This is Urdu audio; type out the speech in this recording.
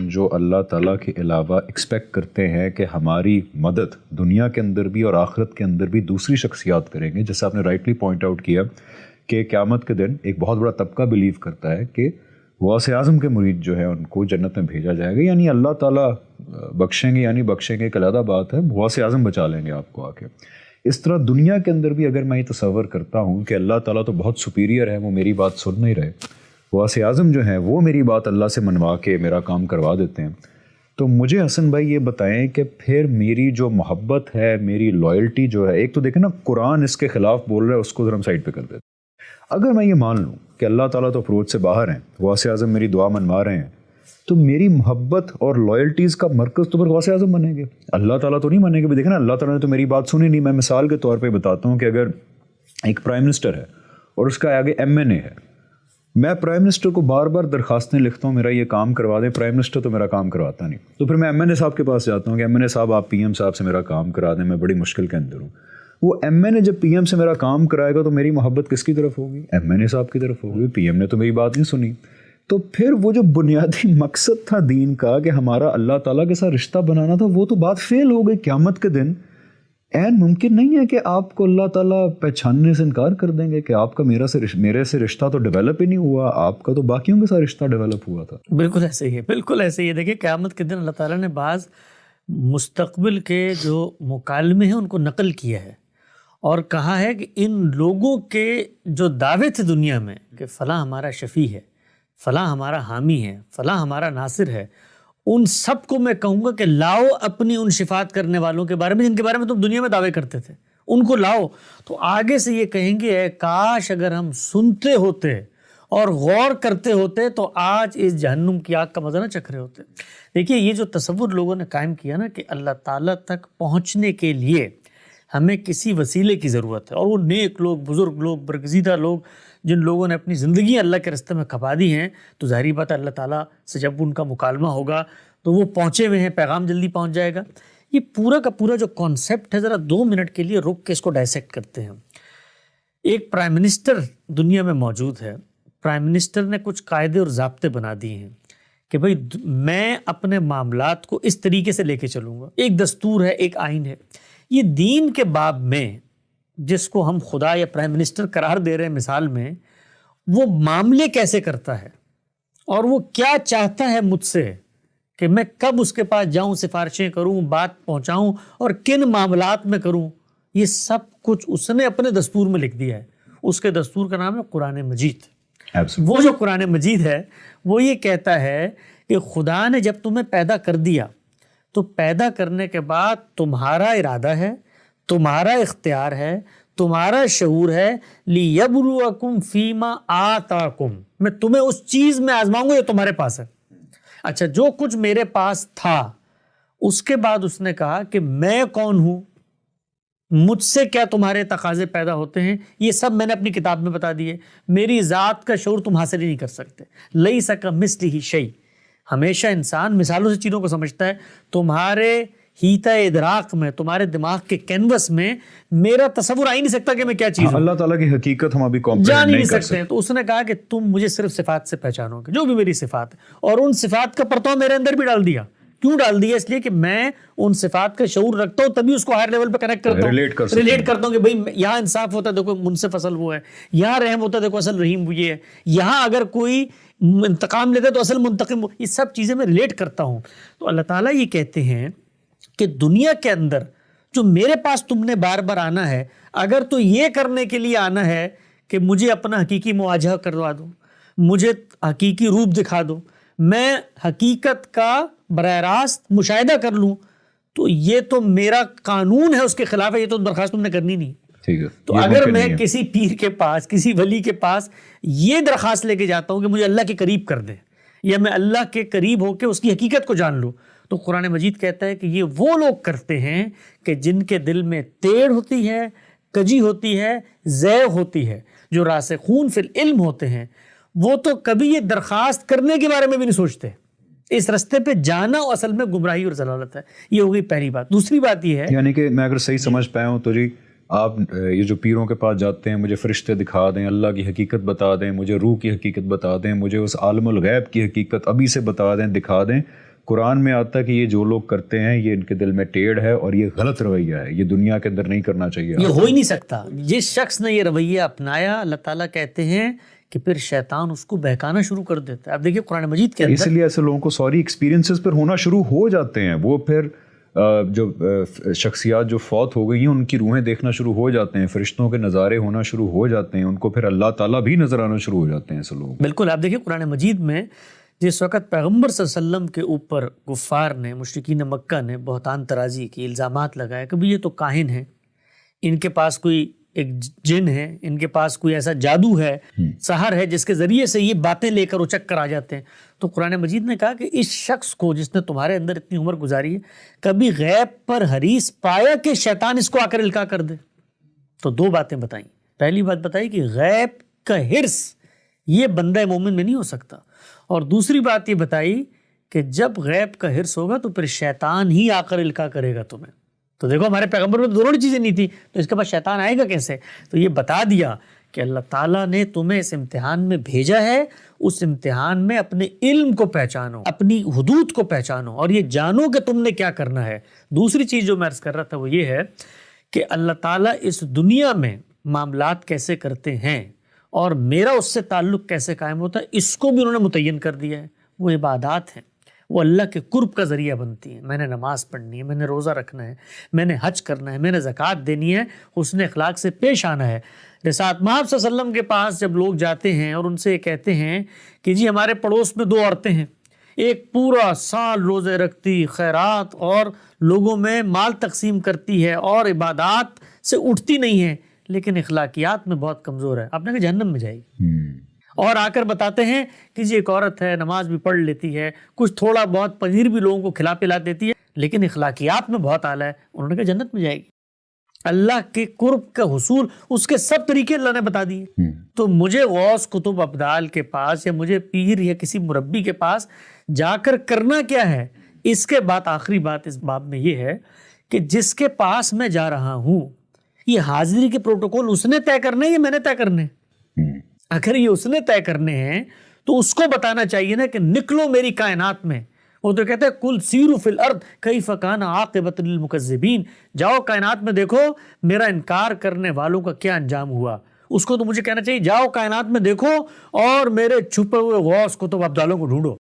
جو اللہ تعالیٰ کے علاوہ ایکسپیکٹ کرتے ہیں کہ ہماری مدد دنیا کے اندر بھی اور آخرت کے اندر بھی دوسری شخصیات کریں گے، جیسے آپ نے رائٹلی پوائنٹ آؤٹ کیا کہ قیامت کے دن ایک بہت بڑا طبقہ بلیو کرتا ہے کہ غوث اعظم کے مرید جو ہے ان کو جنت میں بھیجا جائے گا، یعنی اللہ تعالیٰ بخشیں گے، یعنی بخشیں گے ایک علیحدہ بات ہے، غوث اعظم بچا لیں گے آپ کو آ کے۔ اس طرح دنیا کے اندر بھی اگر میں یہ تصور کرتا ہوں کہ اللہ تعالیٰ تو بہت سپیریئر ہے، وہ میری بات سن نہیں رہے، غوث اعظم جو ہیں وہ میری بات اللہ سے منوا کے میرا کام کروا دیتے ہیں، تو مجھے حسن بھائی یہ بتائیں کہ پھر میری جو محبت ہے، میری لائلٹی جو ہے، ایک تو دیکھیں نا قرآن اس کے خلاف بول رہا ہے، اس کو ذرا ہم سائڈ پہ کر دیتے۔ اگر میں یہ مان لوں کہ اللہ تعالیٰ تو اپروچ سے باہر ہیں، غوث اعظم میری دعا منوا رہے ہیں، تو میری محبت اور لائلٹیز کا مرکز تو پھر غوث اعظم بنیں گے، اللہ تعالیٰ تو نہیں بنیں گے۔ دیکھیں نا اللہ تعالیٰ نے تو میری بات سنی نہیں۔ میں مثال کے طور پہ بتاتا ہوں کہ اگر ایک پرائم منسٹر ہے اور اس کا آگے MNA ہے، میں پرائم منسٹر کو بار بار درخواستیں لکھتا ہوں میرا یہ کام کروا دیں، پرائم منسٹر تو میرا کام کرواتا نہیں، تو پھر میں MNA صاحب کے پاس جاتا ہوں کہ MNA صاحب آپ PM صاحب سے میرا کام کرا دیں، میں بڑی مشکل کے اندر ہوں۔ وہ MNA جب PM سے میرا کام کرائے گا تو میری محبت کس کی طرف ہوگی؟ MNA صاحب کی طرف ہوگی۔ PM نے تو میری بات نہیں سنی۔ تو پھر وہ جو بنیادی مقصد تھا دین کا کہ ہمارا اللہ تعالیٰ کے ساتھ رشتہ بنانا تھا، وہ تو بات فیل ہو گئی۔ قیامت کے دن این ممکن نہیں ہے کہ آپ کو اللہ تعالیٰ پہچاننے سے انکار کر دیں گے کہ آپ کا میرے سے رشتہ تو ڈیولپ ہی نہیں ہوا، آپ کا تو باقیوں کے ساتھ رشتہ ڈیولپ ہوا تھا۔ بالکل ایسے ہی ہے، بالکل ایسے ہی ہے۔ دیکھیں قیامت کے دن اللہ تعالیٰ نے بعض مستقبل کے جو مکالمے ہیں ان کو نقل کیا ہے اور کہا ہے کہ ان لوگوں کے جو دعوے تھے دنیا میں کہ فلاں ہمارا شفیع ہے، فلاں ہمارا حامی ہے، فلاں ہمارا ناصر ہے، ان سب کو میں کہوں گا کہ لاؤ اپنی ان شفاعت کرنے والوں کے بارے میں جن کے بارے میں تم دنیا میں دعوے کرتے تھے، ان کو لاؤ۔ تو آگے سے یہ کہیں گے اے کاش اگر ہم سنتے ہوتے اور غور کرتے ہوتے تو آج اس جہنم کی آگ کا مزہ نہ چکھ رہے ہوتے۔ دیکھیے یہ جو تصور لوگوں نے قائم کیا نا کہ اللہ تعالیٰ تک پہنچنے کے لیے ہمیں کسی وسیلے کی ضرورت ہے، اور وہ نیک لوگ، بزرگ لوگ، برگزیدہ لوگ جن لوگوں نے اپنی زندگی اللہ کے راستے میں کھپا دی ہیں، تو ظاہری بات ہے اللہ تعالیٰ سے جب ان کا مکالمہ ہوگا تو وہ پہنچے ہوئے ہیں، پیغام جلدی پہنچ جائے گا۔ یہ پورا کا پورا جو کانسیپٹ ہے ذرا 2 منٹ کے لیے رک کے اس کو ڈائسیکٹ کرتے ہیں۔ ایک پرائم منسٹر دنیا میں موجود ہے، پرائم منسٹر نے کچھ قاعدے اور ضابطے بنا دیے ہیں کہ بھئی میں اپنے معاملات کو اس طریقے سے لے کے چلوں گا، ایک دستور ہے، ایک آئین ہے۔ یہ دین کے باب میں جس کو ہم خدا یا پرائم منسٹر قرار دے رہے ہیں مثال میں، وہ معاملے کیسے کرتا ہے اور وہ کیا چاہتا ہے مجھ سے کہ میں کب اس کے پاس جاؤں، سفارشیں کروں، بات پہنچاؤں اور کن معاملات میں کروں، یہ سب کچھ اس نے اپنے دستور میں لکھ دیا ہے۔ اس کے دستور کا نام ہے قرآن مجید۔ وہ جو قرآن مجید ہے وہ یہ کہتا ہے کہ خدا نے جب تمہیں پیدا کر دیا تو پیدا کرنے کے بعد تمہارا ارادہ ہے، تمہارا اختیار ہے، تمہارا شعور ہے، لِيَبْلُوَكُمْ فِيمَا آتَاكُمْ، میں تمہیں اس چیز میں آزماؤں گا جو تمہارے پاس ہے۔ اچھا جو کچھ میرے پاس تھا اس کے بعد اس نے کہا کہ میں کون ہوں، مجھ سے کیا تمہارے تقاضے پیدا ہوتے ہیں، یہ سب میں نے اپنی کتاب میں بتا دیے۔ میری ذات کا شعور تم حاصل ہی نہیں کر سکتے۔ لَيْسَ كَمِثْلِهِ شَيْءٌ، ہمیشہ انسان مثالوں سے چیزوں کو سمجھتا ہے۔ تمہارے ہیتا ادراک میں، تمہارے دماغ کے کینوس میں میرا تصور آ ہی نہیں سکتا کہ میں کیا چیز ہوں، اللہ تعالیٰ کی حقیقت ہم ابھی جان کمپریہنڈ ہی نہیں کر سکتے ہیں۔ تو اس نے کہا کہ تم مجھے صرف صفات سے پہچانو گے، جو بھی میری صفات ہے، اور ان صفات کا پرتو میرے اندر بھی ڈال دیا۔ کیوں ڈال دیا؟ اس لیے کہ میں ان صفات کا شعور رکھتا ہوں، تبھی اس کو ہائر لیول پہ کنیکٹ کرتا ہوں، ریلیٹ کرتا ہوں کہ بھئی یہاں انصاف ہوتا ہے دیکھو منصف اصل وہ ہے، یہاں رحم ہوتا ہے دیکھو اصل رحیم وہ یہ ہے، یہاں اگر کوئی انتقام لیتا ہے تو اصل منتقم وہ، یہ سب چیزیں میں ریلیٹ کرتا ہوں۔ تو اللہ تعالیٰ یہ کہتے ہیں کہ دنیا کے اندر جو میرے پاس تم نے بار بار آنا ہے، اگر تو یہ کرنے کے لیے آنا ہے کہ مجھے اپنا حقیقی مواجہہ کروا دو، مجھے حقیقی روپ دکھا دو، میں حقیقت کا براہ راست مشاہدہ کر لوں، تو یہ تو میرا قانون ہے اس کے خلاف ہے، یہ تو درخواست تم نے کرنی نہیں۔ تو اگر میں کسی پیر کے پاس، کسی ولی کے پاس یہ درخواست لے کے جاتا ہوں کہ مجھے اللہ کے قریب کر دے، یا میں اللہ کے قریب ہو کے اس کی حقیقت کو جان لوں، تو قرآن مجید کہتا ہے کہ یہ وہ لوگ کرتے ہیں کہ جن کے دل میں ٹیڑھ ہوتی ہے، کجی ہوتی ہے، زیغ ہوتی ہے۔ جو راسخون فی العلم ہوتے ہیں وہ تو کبھی یہ درخواست کرنے کے بارے میں بھی نہیں سوچتے۔ اس رستے پہ جانا اصل میں گمراہی اور ضلالت ہے۔ یہ ہو گئی پہلی بات۔ دوسری بات یہ ہے، یعنی کہ میں اگر صحیح سمجھ پایا ہوں تو جی آپ یہ جو پیروں کے پاس جاتے ہیں، مجھے فرشتے دکھا دیں، اللہ کی حقیقت بتا دیں، مجھے روح کی حقیقت بتا دیں، مجھے اس عالم الغیب کی حقیقت ابھی سے بتا دیں، دکھا دیں، قرآن میں آتا ہے کہ یہ جو لوگ کرتے ہیں یہ ان کے دل میں ٹیڑھ ہے اور یہ غلط رویہ ہے, یہ دنیا کے اندر نہیں کرنا چاہیے. یہ ہو ہی نہیں سکتا. جس شخص نے یہ رویہ اپنایا اللہ تعالیٰ کہتے ہیں کہ پھر شیطان اس کو بہکانا شروع کر دیتا ہے. اب دیکھیے قرآن مجید کے اندر اس لیے ایسے لوگوں کو سوری ایکسپیرینسز پر ہونا شروع ہو جاتے ہیں. وہ پھر جو شخصیات جو فوت ہو گئی ہیں ان کی روحیں دیکھنا شروع ہو جاتے ہیں, فرشتوں کے نظارے ہونا شروع ہو جاتے ہیں, ان کو پھر اللہ تعالیٰ بھی نظر آنا شروع ہو جاتے ہیں ایسے لوگ. بالکل. آپ دیکھیں قرآن مجید میں جس وقت پیغمبر صلی اللہ علیہ وسلم کے اوپر کفار نے, مشرکین مکہ نے بہتان ترازی کی, الزامات لگائے کہ یہ تو کاہن ہیں, ان کے پاس کوئی ایک جن ہے, ان کے پاس کوئی ایسا جادو ہے, سحر ہے جس کے ذریعے سے یہ باتیں لے کر اچک کر آ جاتے ہیں. تو قرآن مجید نے کہا کہ اس شخص کو جس نے تمہارے اندر اتنی عمر گزاری ہے کبھی غیب پر حریص پایا کہ شیطان اس کو آ کر القاء کر دے. تو دو باتیں بتائیں. پہلی بات بتائی کہ غیب کا حرص یہ بندہ مومن میں نہیں ہو سکتا, اور دوسری بات یہ بتائی کہ جب غیب کا حرص ہوگا تو پھر شیطان ہی آ کر القاء کرے گا تمہیں. تو دیکھو ہمارے پیغمبر میں دونوں چیزیں نہیں تھی, تو اس کے بعد شیطان آئے گا کیسے؟ تو یہ بتا دیا کہ اللہ تعالیٰ نے تمہیں اس امتحان میں بھیجا ہے, اس امتحان میں اپنے علم کو پہچانو, اپنی حدود کو پہچانو, اور یہ جانو کہ تم نے کیا کرنا ہے. دوسری چیز جو میں عرض کر رہا تھا وہ یہ ہے کہ اللہ تعالیٰ اس دنیا میں معاملات کیسے کرتے ہیں اور میرا اس سے تعلق کیسے قائم ہوتا ہے, اس کو بھی انہوں نے متعین کر دیا ہے. وہ عبادات ہیں, وہ اللہ کے قرب کا ذریعہ بنتی ہیں. میں نے نماز پڑھنی ہے, میں نے روزہ رکھنا ہے, میں نے حج کرنا ہے, میں نے زکوٰۃ دینی ہے, حسن اخلاق سے پیش آنا ہے. رسالت مآب صلی اللہ علیہ وسلم کے پاس جب لوگ جاتے ہیں اور ان سے کہتے ہیں کہ جی ہمارے پڑوس میں دو عورتیں ہیں, ایک پورا سال روزے رکھتی, خیرات اور لوگوں میں مال تقسیم کرتی ہے اور عبادات سے اٹھتی نہیں ہے, لیکن اخلاقیات میں بہت کمزور ہے, آپ نے کہا جہنم میں جائے گی. اور آ کر بتاتے ہیں کہ جی ایک عورت ہے, نماز بھی پڑھ لیتی ہے, کچھ تھوڑا بہت پنیر بھی لوگوں کو کھلا پلا دیتی ہے, لیکن اخلاقیات میں بہت اعلیٰ ہے. انہوں نے کہا جنت میں جائے گی. اللہ کے قرب کا حصول اس کے سب طریقے اللہ نے بتا دیے. تو مجھے غوث قطب ابدال کے پاس یا مجھے پیر یا کسی مربی کے پاس جا کر کرنا کیا ہے؟ اس کے بعد آخری بات اس باب میں یہ ہے کہ جس کے پاس میں جا رہا ہوں یہ حاضری کے پروٹوکول اس نے طے کرنے یا میں نے طے کرنے؟ اگر یہ اس نے طے کرنے ہیں تو اس کو بتانا چاہیے نا کہ نکلو میری کائنات میں. وہ تو کہتے ہیں کل سیروا فی الارض کیف کان عاقبۃ للمکذبین, جاؤ کائنات میں دیکھو میرا انکار کرنے والوں کا کیا انجام ہوا. اس کو تو مجھے کہنا چاہیے جاؤ کائنات میں دیکھو اور میرے چھپے ہوئے غوث قطب ابدالوں کو ڈھونڈو.